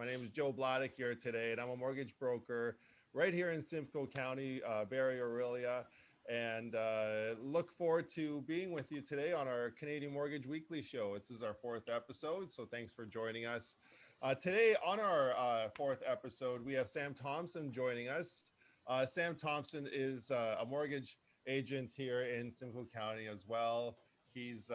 My name is Joe Bladdock here today, and I'm a mortgage broker right here in Simcoe County, Barrie, Aurelia. And look forward to being with you today on our Canadian Mortgage Weekly show. This is our fourth episode, so thanks for joining us. Today, on our fourth episode, we have Sam Thompson joining us. Sam Thompson is a mortgage agent here in Simcoe County as well. He's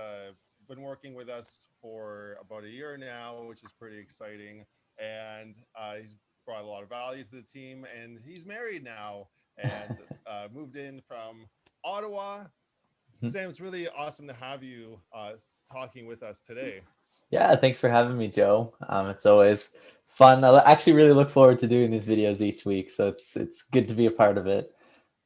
been working with us for about a year now, which is pretty exciting. And he's brought a lot of value to the team. And he's married now and moved in from Ottawa. Sam, it's really awesome to have you talking with us today. Yeah, thanks for having me, Joe. It's always fun. I actually really look forward to doing these videos each week, so it's good to be a part of it.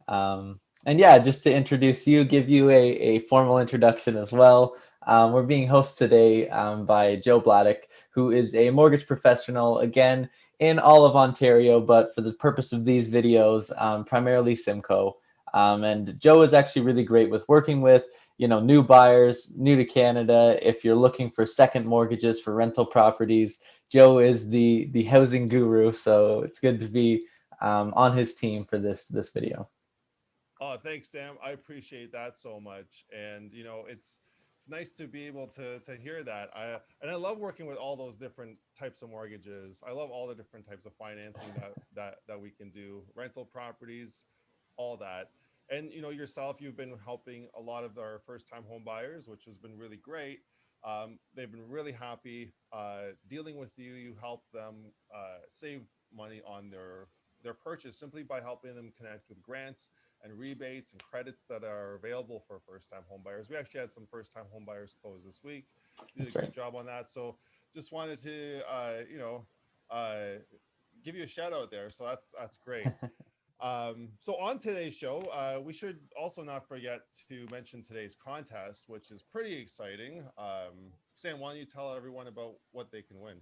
And yeah, just to introduce you, give you a formal introduction as well. We're being hosted today by Joe Bladdock, who is a mortgage professional, again, in all of Ontario, but for the purpose of these videos, primarily Simcoe. And Joe is actually really great with working with, new buyers, new to Canada. If you're looking for second mortgages for rental properties, Joe is the housing guru. So it's good to be on his team for this video. Oh, thanks, Sam. I appreciate that so much. And it's nice to be able to hear that. I love working with all those different types of mortgages. I love all the different types of financing that we can do, rental properties, all that. And yourself, you've been helping a lot of our first-time home buyers, which has been really great. They've been really happy dealing with you. You help them save money on their purchase simply by helping them connect with grants and rebates and credits that are available for first-time home buyers. We actually had some first-time home buyers close this week. You did That's a good right. job on that. So just wanted to uh, give you a shout out there. So that's great. So on today's show, we should also not forget to mention today's contest, which is pretty exciting. Sam, why don't you tell everyone about what they can win?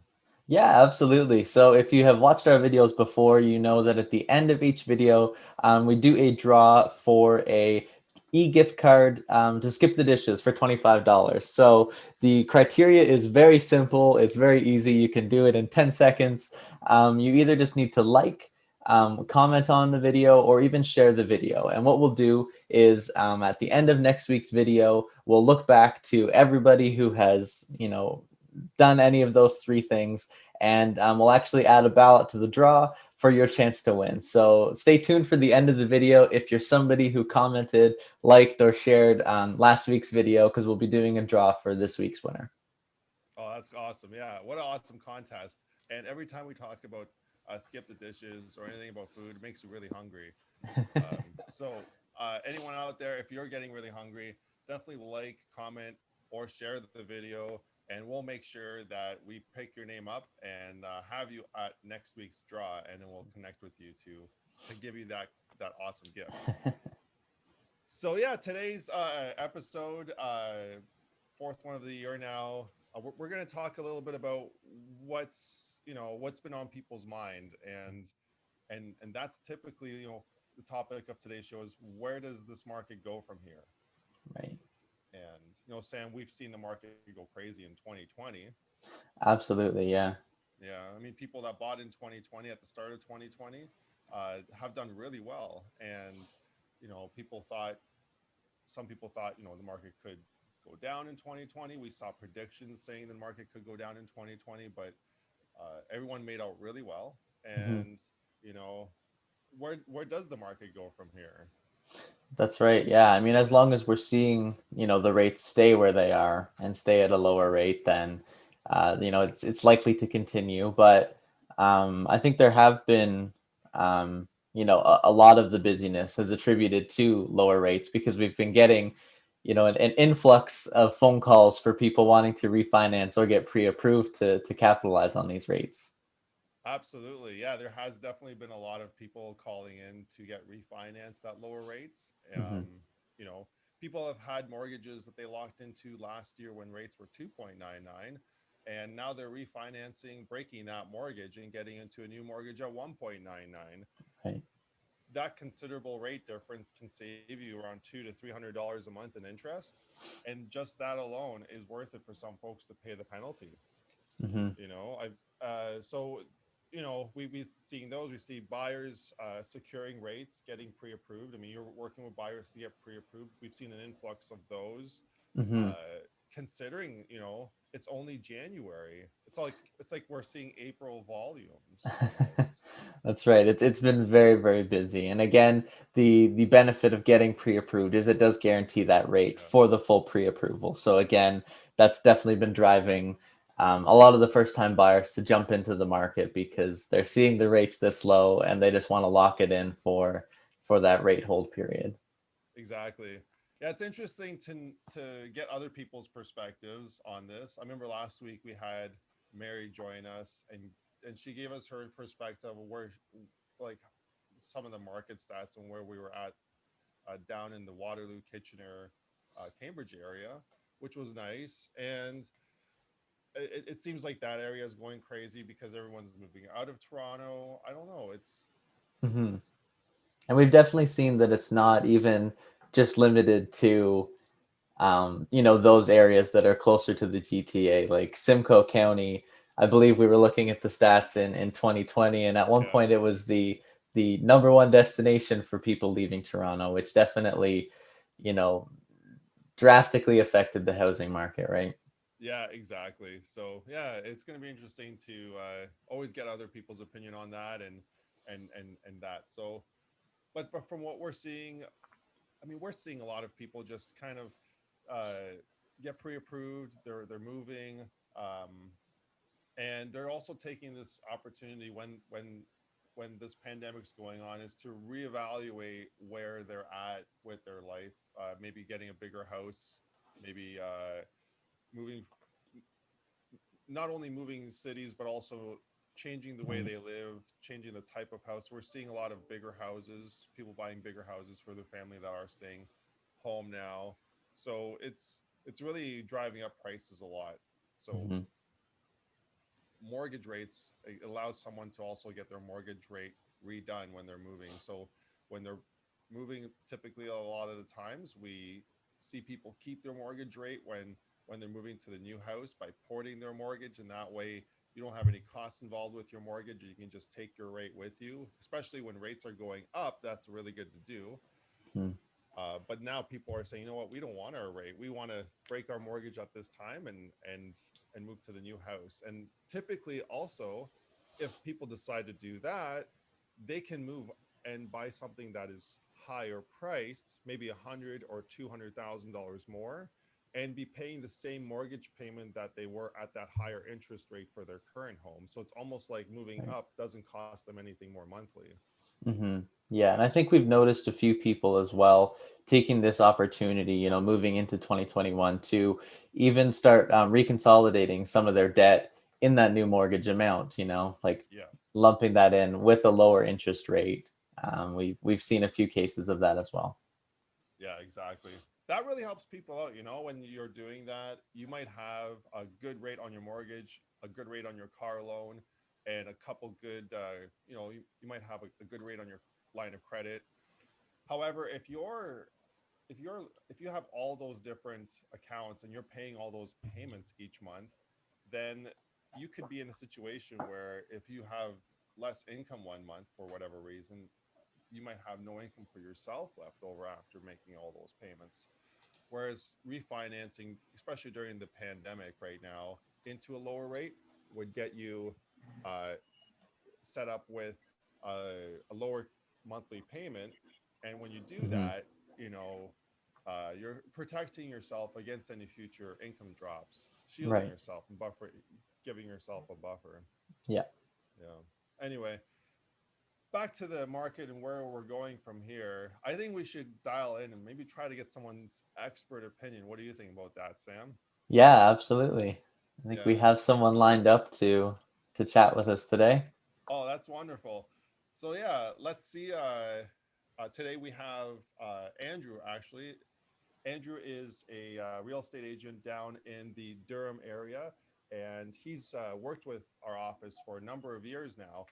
Yeah, absolutely. So if you have watched our videos before, you know that at the end of each video, we do a draw for a e-gift card to Skip the Dishes for $25. So the criteria is very simple. It's very easy. You can do it in 10 seconds. You either just need to like, comment on the video, or even share the video. And what we'll do is at the end of next week's video, we'll look back to everybody who has, done any of those three things, and we'll actually add a ballot to the draw for your chance to win. So stay tuned for the end of the video if you're somebody who commented, liked, or shared last week's video, because we'll be doing a draw for this week's winner. Oh, that's awesome. Yeah. What an awesome contest. And every time we talk about skip the dishes or anything about food, it makes you really hungry. So anyone out there, if you're getting really hungry, definitely like, comment, or share the video, and we'll make sure that we pick your name up and have you at next week's draw, and then we'll connect with you to give you that awesome gift. So yeah, today's episode, fourth one of the year now. We're going to talk a little bit about what's been on people's mind, and that's typically the topic of today's show is where does this market go from here? Right. And Sam, we've seen the market go crazy in 2020. Absolutely. Yeah. Yeah, I mean, people that bought in 2020 at the start of 2020 have done really well, and people thought some people thought the market could go down in 2020. We saw predictions saying the market could go down in 2020, but everyone made out really well. Mhm. And you know, where does the market go from here? That's right. Yeah. I mean, as long as we're seeing, the rates stay where they are and stay at a lower rate, then, it's likely to continue. But I think there have been, a lot of the busyness is attributed to lower rates because we've been getting, an influx of phone calls for people wanting to refinance or get pre-approved to capitalize on these rates. Absolutely. Yeah, there has definitely been a lot of people calling in to get refinanced at lower rates. Hmm. You know, people have had mortgages that they locked into last year when rates were 2.99, and now they're refinancing, breaking that mortgage and getting into a new mortgage at 1.99. Right. That considerable rate difference can save you around $200 to $300 a month in interest, and just that alone is worth it for some folks to pay the penalty. Hmm. I so. you know, we seeing those. We see buyers securing rates, getting pre-approved. I mean, you're working with buyers to get pre-approved. We've seen an influx of those. Hmm. Considering, you know, it's only January. It's like we're seeing April volumes almost. That's right. It's been very, very busy. And again, the benefit of getting pre-approved is it does guarantee that rate Yeah, for the full pre-approval. So again, that's definitely been driving a lot of the first-time buyers to jump into the market because they're seeing the rates this low and they just want to lock it in for that rate hold period. exactly. Yeah, it's interesting to get other people's perspectives on this. I remember last week we had Mary join us, and she gave us her perspective of where, like, some of the market stats and where we were at down in the Waterloo, Kitchener, Cambridge area, which was nice. And it seems like that area is going crazy because everyone's moving out of Toronto. I don't know. Hmm. And we've definitely seen that it's not even just limited to those areas that are closer to the GTA, like Simcoe County. I believe we were looking at the stats in 2020, and at one Yeah, point it was the number one destination for people leaving Toronto, which definitely, you know, drastically affected the housing market, right? yeah, exactly. So yeah, it's going to be interesting to always get other people's opinion on that and that. So, but from what we're seeing, I mean, we're seeing a lot of people just kind of get pre-approved. They're moving, um, and they're also taking this opportunity when this pandemic's going on is to reevaluate where they're at with their life. Maybe getting a bigger house, maybe moving, not only moving cities but also changing the way Mhm. they live, changing the type of house. We're seeing a lot of bigger houses, people buying bigger houses for their family that are staying home now. So it's really driving up prices a lot. So Mhm. mortgage rates, it allows someone to also get their mortgage rate redone when they're moving. So when they're moving, typically a lot of the times we see people keep their mortgage rate when they're moving to the new house by porting their mortgage, and that way you don't have any costs involved with your mortgage. You can just take your rate with you, especially when rates are going up. That's really good to do. Mhm. But now people are saying, you know what, we don't want our rate. We want to break our mortgage at this time and move to the new house. And typically, also, if people decide to do that, they can move and buy something that is higher priced, maybe $100,000 or $200,000 more, and be paying the same mortgage payment that they were at that higher interest rate for their current home. So it's almost like moving Right. up doesn't cost them anything more monthly. Hmm. Yeah, and I think we've noticed a few people as well taking this opportunity, moving into 2021 to even start reconsolidating some of their debt in that new mortgage amount, like Yeah. lumping that in with a lower interest rate. We've seen a few cases of that as well. Yeah, exactly. That really helps people out. You know, when you're doing that, you might have a good rate on your mortgage, a good rate on your car loan, and a couple good, you might have a good rate on your line of credit. However, if you have all those different accounts and you're paying all those payments each month, then you could be in a situation where if you have less income one month for whatever reason, you might have no income for yourself left over after making all those payments. Whereas refinancing, especially during the pandemic right now, into a lower rate would get you uh, set up with a lower monthly payment. And when you do Hmm. that, you know, you're protecting yourself against any future income drops, shielding Right. yourself and buffer, giving yourself a buffer. Yeah. Yeah. Anyway, back to the market and where we're going from here. I think we should dial in and maybe try to get someone's expert opinion. What do you think about that, Sam? Yeah, absolutely. I think we Yeah. have someone lined up to chat with us today. Oh, that's wonderful. So yeah, let's see. Today we have Andrew. Actually, Andrew is a real estate agent down in the Durham area, and he's worked with our office for a number of years now.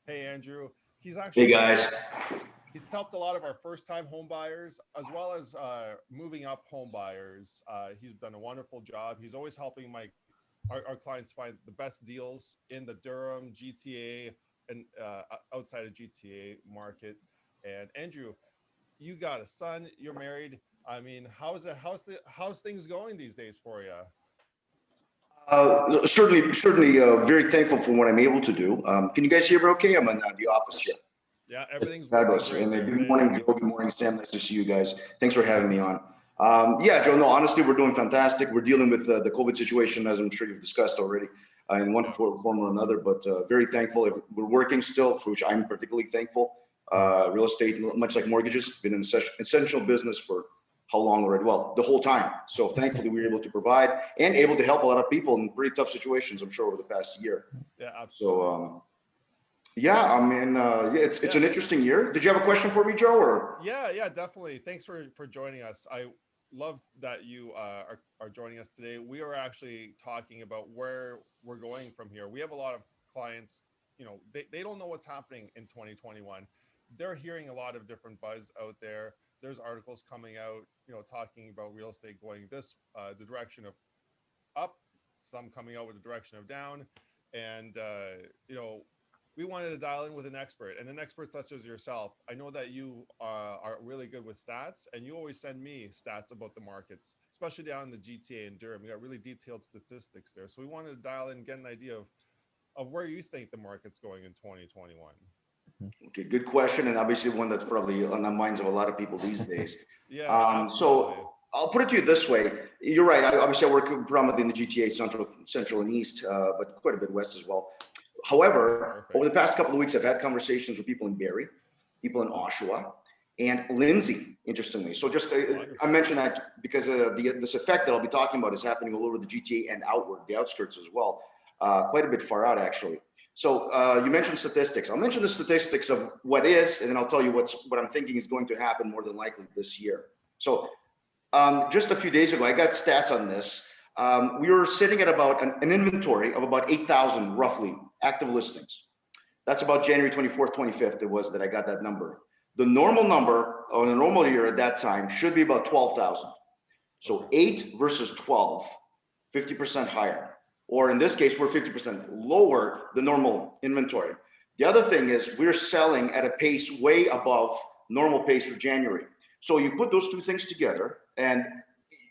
Hey, Andrew. He's Hey actually guys. he's helped a lot of our first-time home buyers as well as moving up home buyers. He's done a wonderful job. He's always helping my our clients find the best deals in the Durham, GTA, and outside of GTA market. And Andrew, you got a son, you're married. I mean, how's things going these days for you? Certainly, very thankful for what I'm able to do. Can you guys hear me okay? I'm in the office here. Yeah, everything's working Fabulous. great And there. good Very morning, Joe. nice. Good morning, Sam. Nice to see you guys. Thanks for having me on. Yeah, Joe, no, honestly, we're doing fantastic. We're dealing with the COVID situation, as I'm sure you've discussed already, in one Yeah. form or another, but very thankful. We're working still, for which I'm particularly thankful. Real estate, much like mortgages, been an essential business for how long already? Well, the whole time. So thankfully, we were able to provide and able to help a lot of people in pretty tough situations, I'm sure, over the past year. Yeah, absolutely. So, yeah, I mean, yeah, it's an interesting year. Did you have a question for me, Joe? Or Yeah, definitely. Thanks for joining us. I love that you are joining us today. We are actually talking about where we're going from here. We have a lot of clients, they don't know what's happening in 2021. They're hearing a lot of different buzz out there. There's articles coming out, talking about real estate going the direction of up, some coming out with the direction of down. And, we wanted to dial in with an expert, and an expert such as yourself. I know that you are really good with stats, and you always send me stats about the markets, especially down in the GTA and Durham. You got really detailed statistics there. So we wanted to dial in and get an idea of where you think the market's going in 2021. okay, good question, and obviously one that's probably on the minds of a lot of people these days. Yeah, absolutely. So I'll put it to you this way. You're right. Obviously, I work predominantly in the GTA, Central, and East, but quite a bit West as well. However, Perfect. over the past couple of weeks, I've had conversations with people in Barrie, people in Oshawa, and Lindsay, interestingly. So just I mentioned that because this effect that I'll be talking about is happening all over the GTA and outward, the outskirts as well, quite a bit far out, actually. So you mentioned statistics. I'll mention the statistics of what is, and then I'll tell you what I'm thinking is going to happen more than likely this year. So just a few days ago, I got stats on this. We were sitting at about an inventory of about 8,000 roughly active listings. That's about January 24th, 25th. It was that I got that number. The normal number on a normal year at that time should be about 12,000. So 8 versus 12, 50% higher. Or in this case, we're 50% lower the normal inventory. The other thing is we're selling at a pace way above normal pace for January. So you put those two things together, and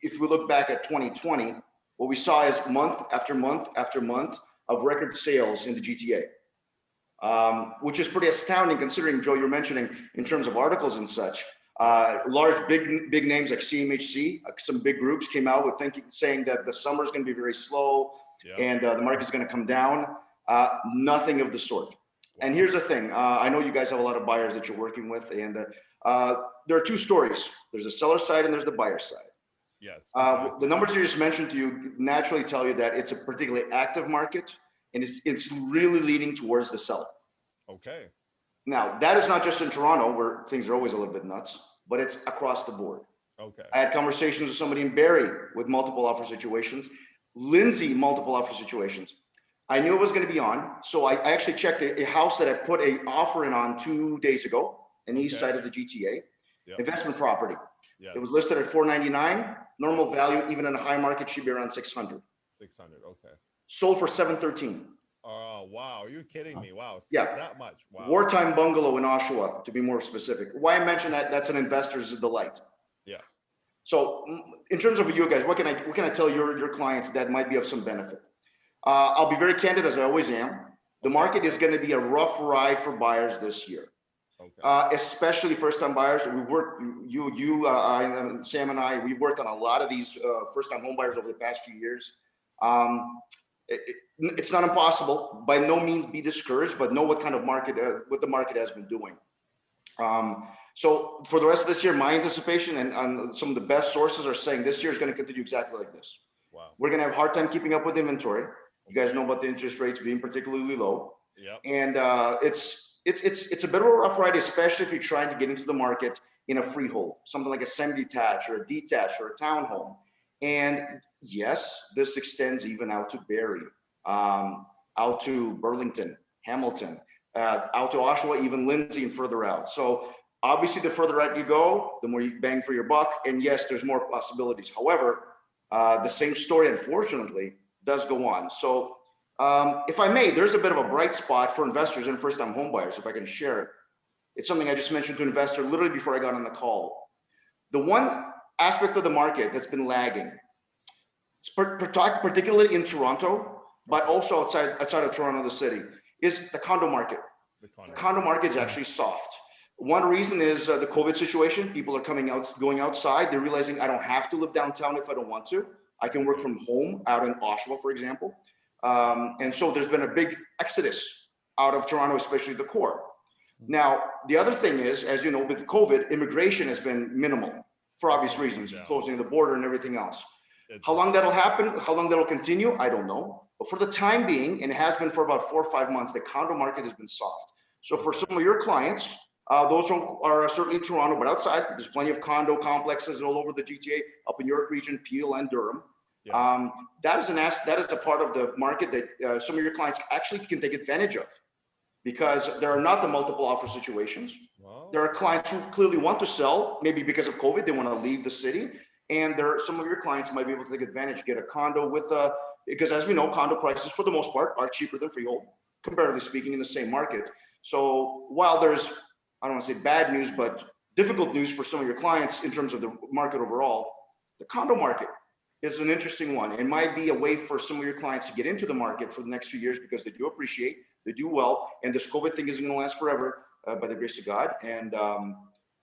if we look back at 2020, what we saw is month after month after month of record sales in the GTA, which is pretty astounding considering, Joe, you're mentioning in terms of articles and such, large, big names like CMHC, some big groups came out with saying that the summer is going to be very slow, and the market is going to come down. Nothing of the sort. Wow. And here's the thing. I know you guys have a lot of buyers that you're working with, and there are two stories. There's the seller side and there's the buyer side. Yes. Exactly. The numbers you just mentioned to you naturally tell you that it's a particularly active market, and it's really leaning towards the seller. Okay. Now, that is not just in Toronto, where things are always a little bit nuts, but it's across the board. Okay. I had conversations with somebody in Barrie with multiple offer situations, Lindsay, multiple offer situations. I knew it was going to be on, so I actually checked a house that I put an offer in on 2 days ago in the east side of the GTA, investment property. Yes. It was listed at $499. Normal value, even in a high market, should be around 600. 600, okay. Sold for 713. Oh, wow. Are you kidding me? Wow. Yeah. That much. Wow. Wartime bungalow in Oshawa, to be more specific. Why I mention that, that's an investor's delight. Yeah. So in terms of you guys, what can I tell your clients that might be of some benefit? I'll be very candid, as I always am. The market is going to be a rough ride for buyers this year. Okay. Especially first-time buyers. We work, Sam and I, we've worked on a lot of these first-time home buyers over the past few years. It's not impossible. By no means be discouraged, but know what kind of market, what the market has been doing. So for the rest of this year, my anticipation and some of the best sources are saying this year is going to continue exactly like this. Wow. We're going to have a hard time keeping up with inventory. You guys know about the interest rates being particularly low. Yep. And it's a bit of a rough ride, especially if you're trying to get into the market in a freehold, something like a semi-detached or a detached or a townhome. And yes, this extends even out to Barrie, out to Burlington, Hamilton, out to Oshawa, even Lindsay and further out. So obviously the further out you go, the more you bang for your buck. And yes, there's more possibilities. However, the same story, unfortunately, does go on. So if I may, there's a bit of a bright spot for investors and first-time homebuyers, if I can share it. It's something I just mentioned to an investor literally before I got on the call. The one aspect of the market that's been lagging, particularly in Toronto, but also outside of Toronto, the city, is the condo market. The condo market is actually soft. One reason is the COVID situation. People are going outside. They're realizing I don't have to live downtown if I don't want to. I can work from home out in Oshawa, for example. And so there's been a big exodus out of Toronto, especially the core. Now, the other thing is, as you know, with COVID, immigration has been minimal for obvious reasons, closing the border and everything else. How long that'll happen, how long that'll continue, I don't know. But for the time being, and it has been for about 4 or 5 months, the condo market has been soft. So for some of your clients, those who are certainly in Toronto, but outside, there's plenty of condo complexes all over the GTA, up in York Region, Peel and Durham. Yes. That is a part of the market that some of your clients actually can take advantage of, because there are not the multiple offer situations. Wow. There are clients who clearly want to sell, maybe because of COVID, they want to leave the city. And some of your clients might be able to take advantage, get a condo because as we know, condo prices for the most part are cheaper than freehold, comparatively speaking, in the same market. So while there's, I don't want to say bad news, but difficult news for some of your clients in terms of the market overall, the condo market is an interesting one. It might be a way for some of your clients to get into the market for the next few years, because they do appreciate, they do well, and this COVID thing isn't going to last forever, by the grace of God. And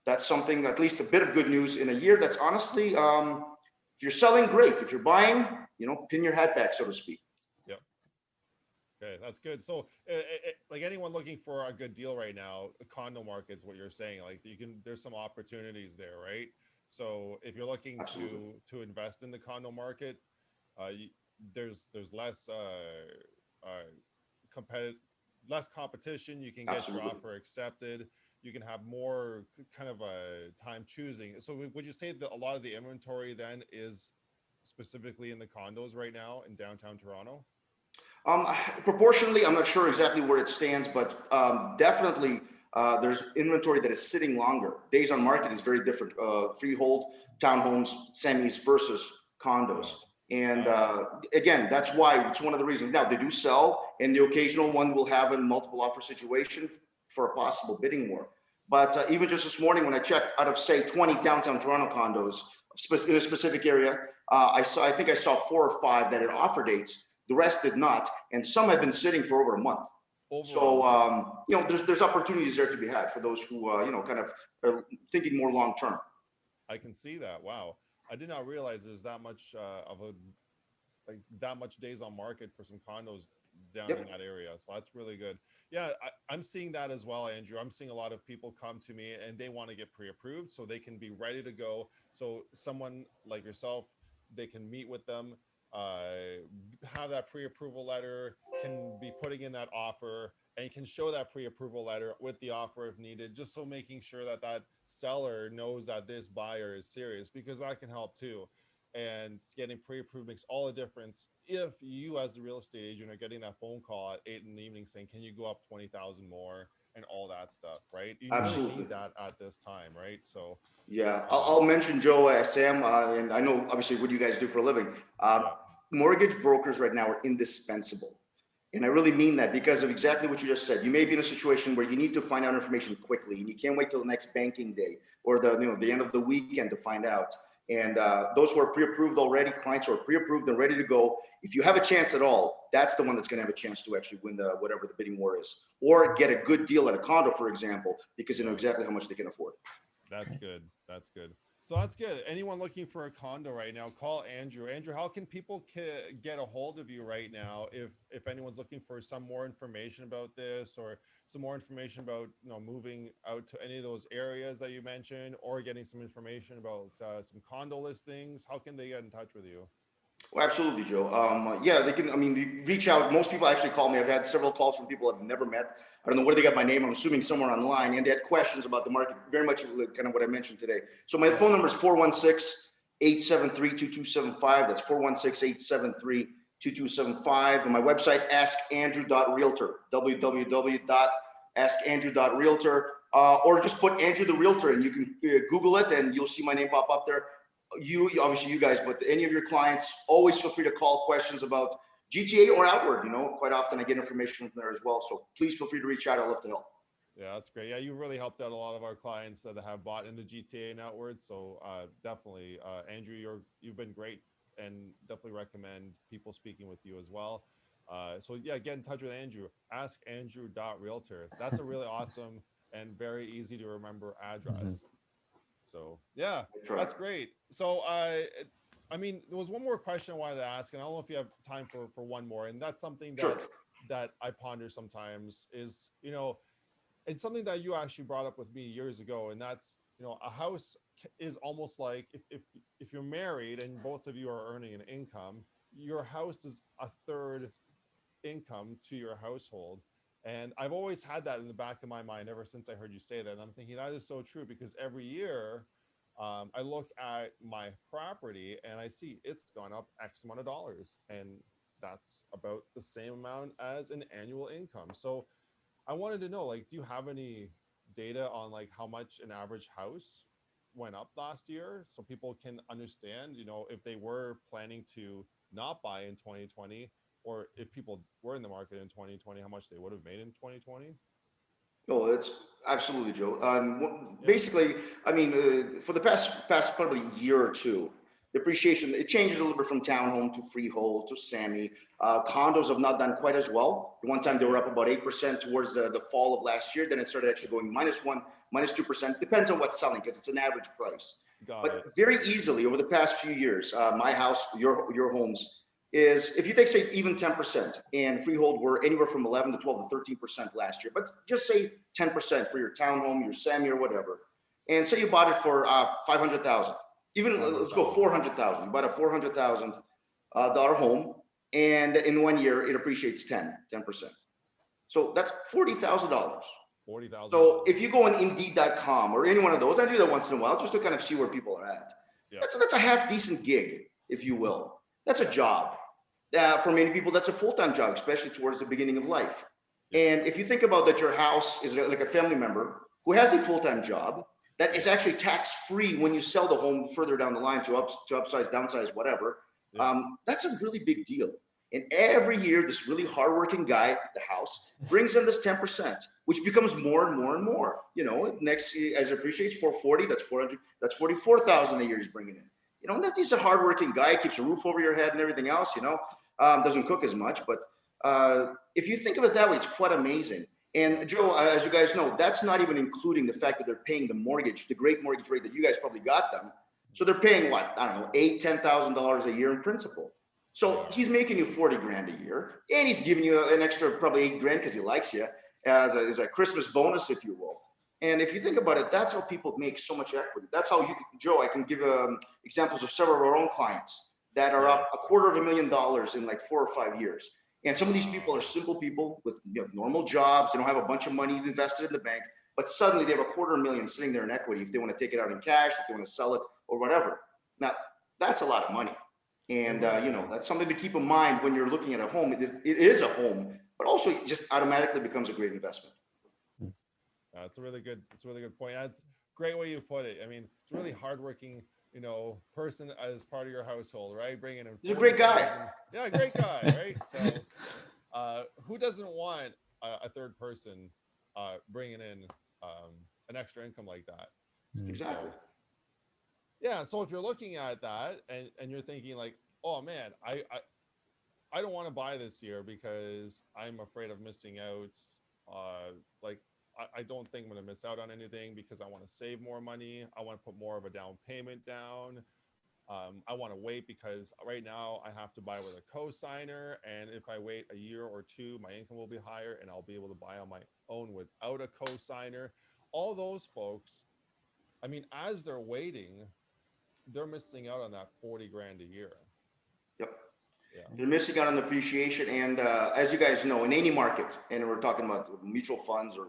that's something, at least a bit of good news in a year that's honestly, if you're selling, great. If you're buying, pin your hat back, so to speak. Yep. Okay, that's good. So like anyone looking for a good deal right now, condo market's what you're saying, like there's some opportunities there, right? So if you're looking to invest in the condo market, there's less less competition. You can get your offer accepted. You can have more kind of a time choosing. So would you say that a lot of the inventory then is specifically in the condos right now in downtown Toronto? Proportionally, I'm not sure exactly where it stands, but definitely there's inventory that is sitting longer. Days on market is very different. Freehold, townhomes, semis versus condos. And again, that's why it's one of the reasons. Now, they do sell, and the occasional one will have a multiple offer situation for a possible bidding war. But even just this morning, when I checked, out of say 20 downtown Toronto condos in a specific area, I think I saw 4 or 5 that had offer dates. The rest did not, and some have been sitting for over a month. So there's opportunities there to be had for those who kind of are thinking more long term. I can see that. Wow, I did not realize there's that much that much days on market for some condos down in that area. So that's really good. Yeah, I'm seeing that as well, Andrew. I'm seeing a lot of people come to me and they want to get pre-approved so they can be ready to go. So someone like yourself, they can meet with them, have that pre-approval letter, can be putting in that offer, and can show that pre-approval letter with the offer if needed, just so making sure that that seller knows that this buyer is serious, because that can help too. And getting pre-approved makes all the difference. If you as the real estate agent are getting that phone call at 8 in the evening saying, can you go up 20,000 more and all that stuff, right? You Absolutely really need that at this time, right? So yeah, I'll mention Joe, Sam, and I know obviously what you guys do for a living. Mortgage brokers right now are indispensable. And I really mean that, because of exactly what you just said. You may be in a situation where you need to find out information quickly, and you can't wait till the next banking day or the end of the weekend to find out. And those who are pre-approved already, clients who are pre-approved and ready to go, if you have a chance at all, that's the one that's going to have a chance to actually win whatever the bidding war is, or get a good deal at a condo, for example, because you know exactly how much they can afford. That's good. That's good. So that's good. Anyone looking for a condo right now, call Andrew. Andrew, how can people get a hold of you right now if anyone's looking for some more information about this, or some more information about moving out to any of those areas that you mentioned, or getting some information about some condo listings? How can they get in touch with you? Well, absolutely, Joe. Yeah, they can. I mean, reach out. Most people actually call me. I've had several calls from people I've never met. I don't know where they got my name. I'm assuming somewhere online, and they had questions about the market, very much kind of what I mentioned today. So my phone number is 416-873-2275. That's 416-873-2275. And my website, askandrew.realtor, www.askandrew.realtor, or just put Andrew the Realtor, and you can Google it, and you'll see my name pop up there. Obviously you guys, but any of your clients, always feel free to call questions about GTA or outward, quite often I get information from there as well. So please feel free to reach out. I'd love to help. Yeah, that's great. Yeah, you've really helped out a lot of our clients that have bought in the GTA and outwards. So definitely, Andrew, you've been great, and definitely recommend people speaking with you as well. So yeah, get in touch with Andrew. AskAndrew.realtor. That's a really awesome and very easy to remember address. So yeah, that's great. So I mean, there was one more question I wanted to ask, and I don't know if you have time for one more. And that's something that Sure. that I ponder sometimes is, it's something that you actually brought up with me years ago, and that's, a house is almost like if you're married and both of you are earning an income, your house is a third income to your household. And I've always had that in the back of my mind ever since I heard you say that. And I'm thinking that is so true, because every year I look at my property and I see it's gone up X amount of dollars, and that's about the same amount as an annual income. So I wanted to know, like, do you have any data on like how much an average house went up last year, so people can understand, if they were planning to not buy in 2020, or if people were in the market in 2020, how much they would have made in 2020? Oh, that's absolutely, Joe. Yeah. Basically, I mean, for the past probably year or two, depreciation, it changes a little bit from townhome to freehold to Sammy. Condos have not done quite as well. One time they were up about 8% towards the fall of last year. Then it started actually going -1%, -2%. Depends on what's selling, because it's an average price. Got But it. very easily over the past few years, my house, your homes, is, if you take, say, even 10%, and freehold were anywhere from 11 to 12 to 13% last year, but just say 10% for your townhome, your Sammy, or whatever, and say you bought it for 500,000, even let's go 400,000. You bought a $400,000 home, and in 1 year it appreciates 10%. So that's $40,000. 40,000. So if you go on Indeed.com or any one of those, I do that once in a while just to kind of see where people are at. Yeah. That's a half decent gig, if you will. That's a job. For many people, that's a full-time job, especially towards the beginning of life. And if you think about that, your house is like a family member who has a full-time job that is actually tax-free when you sell the home further down the line to upsize, downsize, whatever. That's a really big deal. And every year, this really hardworking guy, the house, brings in this 10%, which becomes more and more and more. Next, as it appreciates, 440, that's 400, that's 44,000 a year he's bringing in. That he's a hardworking guy, keeps a roof over your head and everything else. Doesn't cook as much, but if you think of it that way, it's quite amazing. And Joe, as you guys know, that's not even including the fact that they're paying the mortgage, the great mortgage rate that you guys probably got them. So they're paying what, I don't know, $8,000-$10,000 a year in principal. So he's making you 40 grand a year, and he's giving you an extra probably 8 grand because he likes you as a Christmas bonus, if you will. And if you think about it, that's how people make so much equity. That's how Joe, I can give examples of several of our own clients that are up $250,000 in like 4 or 5 years. And some of these people are simple people with normal jobs. They don't have a bunch of money invested in the bank, but suddenly they have $250,000 sitting there in equity if they want to take it out in cash, if they want to sell it or whatever. Now, that's a lot of money. And, that's something to keep in mind when you're looking at a home. It is a home, but also it just automatically becomes a great investment. It's a really good point. That's a great way you put it. I mean, it's a really hardworking, person as part of your household, right? Bringing in. He's a great guy. Yeah, great guy, right? So, who doesn't want a third person bringing in an extra income like that? Exactly. So, yeah. So if you're looking at that and you're thinking like, oh man, I don't want to buy this year because I'm afraid of missing out. I don't think I'm going to miss out on anything because I want to save more money. I want to put more of a down payment down. I want to wait because right now I have to buy with a co-signer. And if I wait a year or two, my income will be higher and I'll be able to buy on my own without a co-signer. All those folks, I mean, as they're waiting, they're missing out on that 40 grand a year. Yep. Yeah. They're missing out on the appreciation. And as you guys know, in any market, and we're talking about mutual funds or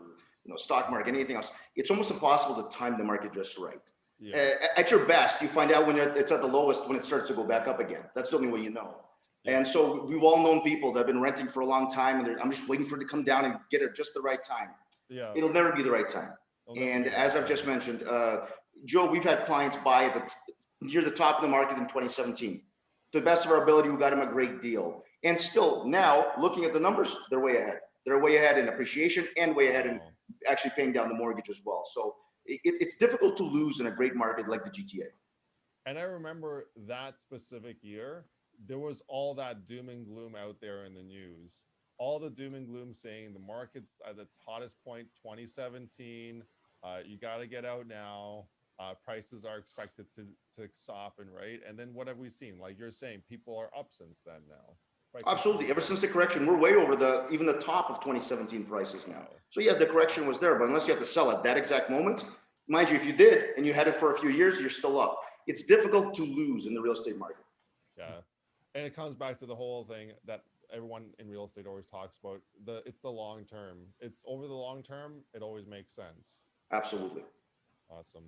stock market, anything else, it's almost impossible to time the market just right. Yeah. At your best, you find out when it's at the lowest, when it starts to go back up again. That's the only way you know. Yeah. And so we've all known people that have been renting for a long time, and I'm just waiting for it to come down and get it just the right time. Yeah. It'll never be the right time. And as I've just mentioned, Joe, we've had clients buy near the top of the market in 2017. To the best of our ability, we got them a great deal. And still now looking at the numbers, they're way ahead. They're way ahead in appreciation and way ahead in Wow. actually paying down the mortgage as well. So it's difficult to lose in a great market like the GTA. And I remember that specific year, there was all that doom and gloom out there in the news. All the doom and gloom saying the market's at its hottest point 2017. You got to get out now. Prices are expected to soften, right? And then what have we seen? Like you're saying, people are up since then now. Right? Absolutely. Ever since the correction, we're way over even the top of 2017 prices now. Wow. So yes, the correction was there, but unless you have to sell at that exact moment, mind you, if you did and you had it for a few years, you're still up. It's difficult to lose in the real estate market. Yeah. And it comes back to the whole thing that everyone in real estate always talks about. It's the long term. It's over the long term, it always makes sense. Absolutely. Awesome.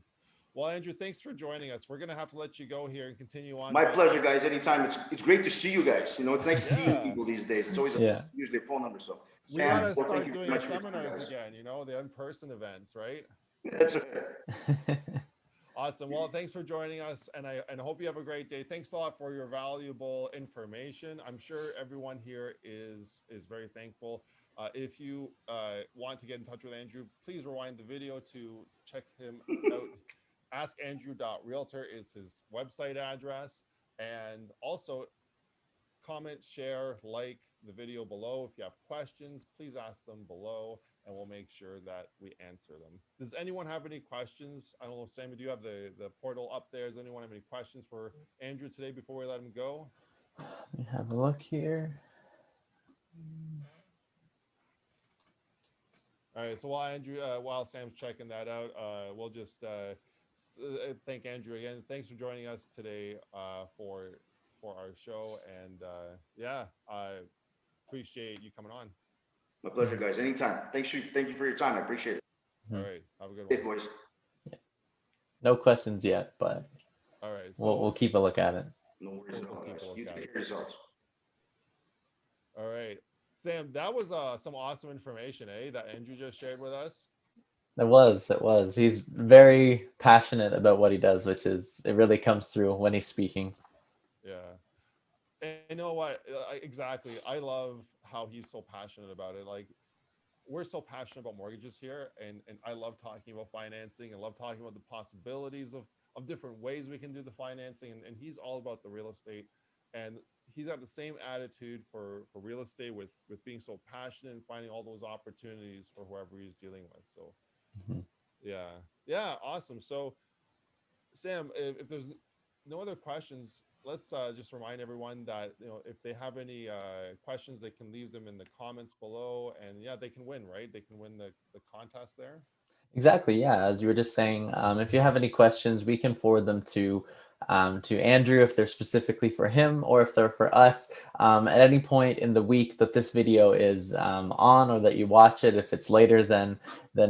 Well, Andrew, thanks for joining us. We're gonna have to let you go here and continue on. My pleasure, guys. Anytime. It's great to see you guys. You know, it's nice seeing Yeah. people these days. It's always Yeah. usually a phone number. So We Sam, gotta well, thank start you doing very our much for your time, seminars guys. again, you know, the in-person events, right? That's okay. Awesome. Well, thanks for joining us, and I hope you have a great day. Thanks a lot for your valuable information. I'm sure everyone here is very thankful. If you want to get in touch with Andrew, please rewind the video to check him out. AskAndrew.realtor is his website address, and also comment, share, like the video below. If you have questions, please ask them below, and we'll make sure that we answer them. Does anyone have any questions? I don't know, Sammy, do you have the portal up there? Does anyone have any questions for Andrew today before we let him go? Let me have a look here. All right, so while Sam's checking that out, we'll just thank Andrew again. Thanks for joining us today for our show, and yeah, I appreciate you coming on. My pleasure, guys. Anytime. Thank you for your time. I appreciate it. All right, have a good Hey, one. boys. No questions yet, but All right, we'll keep a look at it. No worries at We'll all, keep guys. a look You at take it. care of yourselves. All right, Sam, that was some awesome information, that Andrew just shared with us. It was. He's very passionate about what he does, it really comes through when he's speaking. Yeah. And you know what? Exactly. I love how he's so passionate about it. Like, we're so passionate about mortgages here, and I love talking about financing and love talking about the possibilities of different ways we can do the financing. And he's all about the real estate, and he's got the same attitude for real estate with being so passionate and finding all those opportunities for whoever he's dealing with. So Mhm. yeah, awesome. So Sam, if there's no other questions, let's just remind everyone that, you know, if they have any questions, they can leave them in the comments below, and yeah, they can win, right? They can win the contest there. Exactly. Yeah. As you were just saying, if you have any questions, we can forward them to Andrew if they're specifically for him, or if they're for us. At any point in the week that this video is on, or that you watch it, if it's later than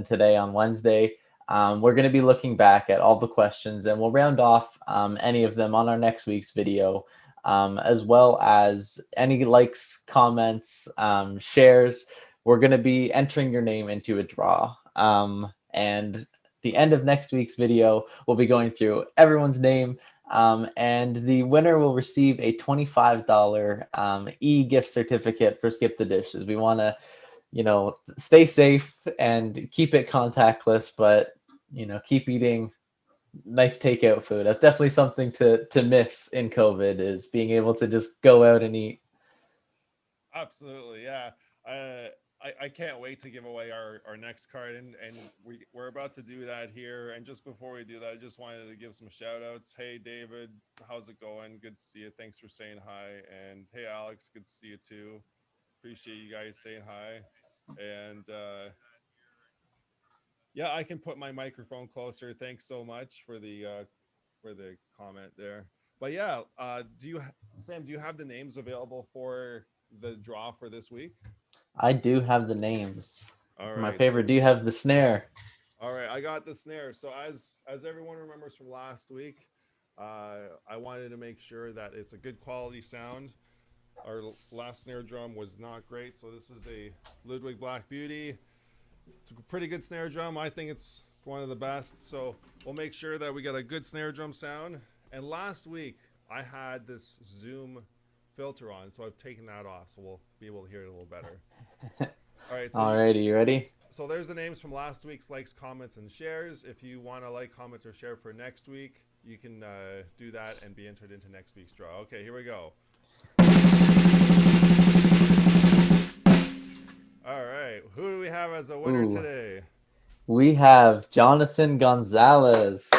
today on Wednesday, we're going to be looking back at all the questions, and we'll round off any of them on our next week's video, as well as any likes, comments, shares. We're going to be entering your name into a draw. And the end of next week's video, we'll be going through everyone's name, and the winner will receive a $25 e-gift certificate for Skip the Dishes. We want to, stay safe and keep it contactless, but, keep eating nice takeout food. That's definitely something to miss in COVID, is being able to just go out and eat. Absolutely, yeah. I can't wait to give away our next card, and we're about to do that here. And just before we do that, I just wanted to give some shout outs. Hey David, how's it going? Good to see you. Thanks for saying hi. And hey Alex, good to see you too. Appreciate you guys saying hi. And yeah, I can put my microphone closer. Thanks so much for the comment there. But yeah, Sam, do you have the names available for the draw for this week? I do have the names. All My right. favorite. Do you have the snare? All right, I got the snare. So as everyone remembers from last week, I wanted to make sure that it's a good quality sound. Our last snare drum was not great, so this is a Ludwig Black Beauty. It's a pretty good snare drum. I think it's one of the best. So we'll make sure that we got a good snare drum sound. And last week I had this Zoom filter on, so I've taken that off, so we'll be able to hear it a little better. All right. So Alrighty, you ready? So there's the names from last week's likes, comments, and shares. If you want to like, comment, or share for next week, you can do that and be entered into next week's draw. Okay, here we go. All right, who do we have as a winner Ooh. today? We have Jonathan Gonzalez.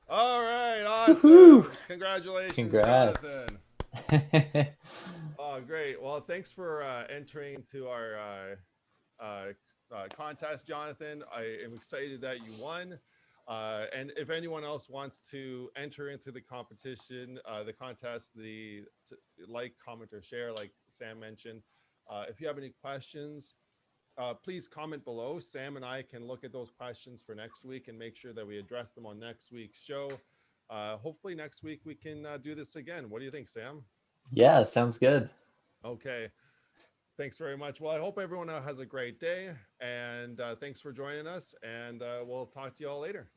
All right, awesome. Woohoo! Congratulations, Congrats. Jonathan. Oh, great. Well, thanks for entering into our contest, Jonathan. I am excited that you won. And if anyone else wants to enter into the competition, the contest, like, comment, or share, like Sam mentioned, if you have any questions, please comment below. Sam and I can look at those questions for next week and make sure that we address them on next week's show. Hopefully next week we can do this again. What do you think, Sam? Yeah, sounds good. Okay. Thanks very much. Well, I hope everyone has a great day, and thanks for joining us, and we'll talk to you all later.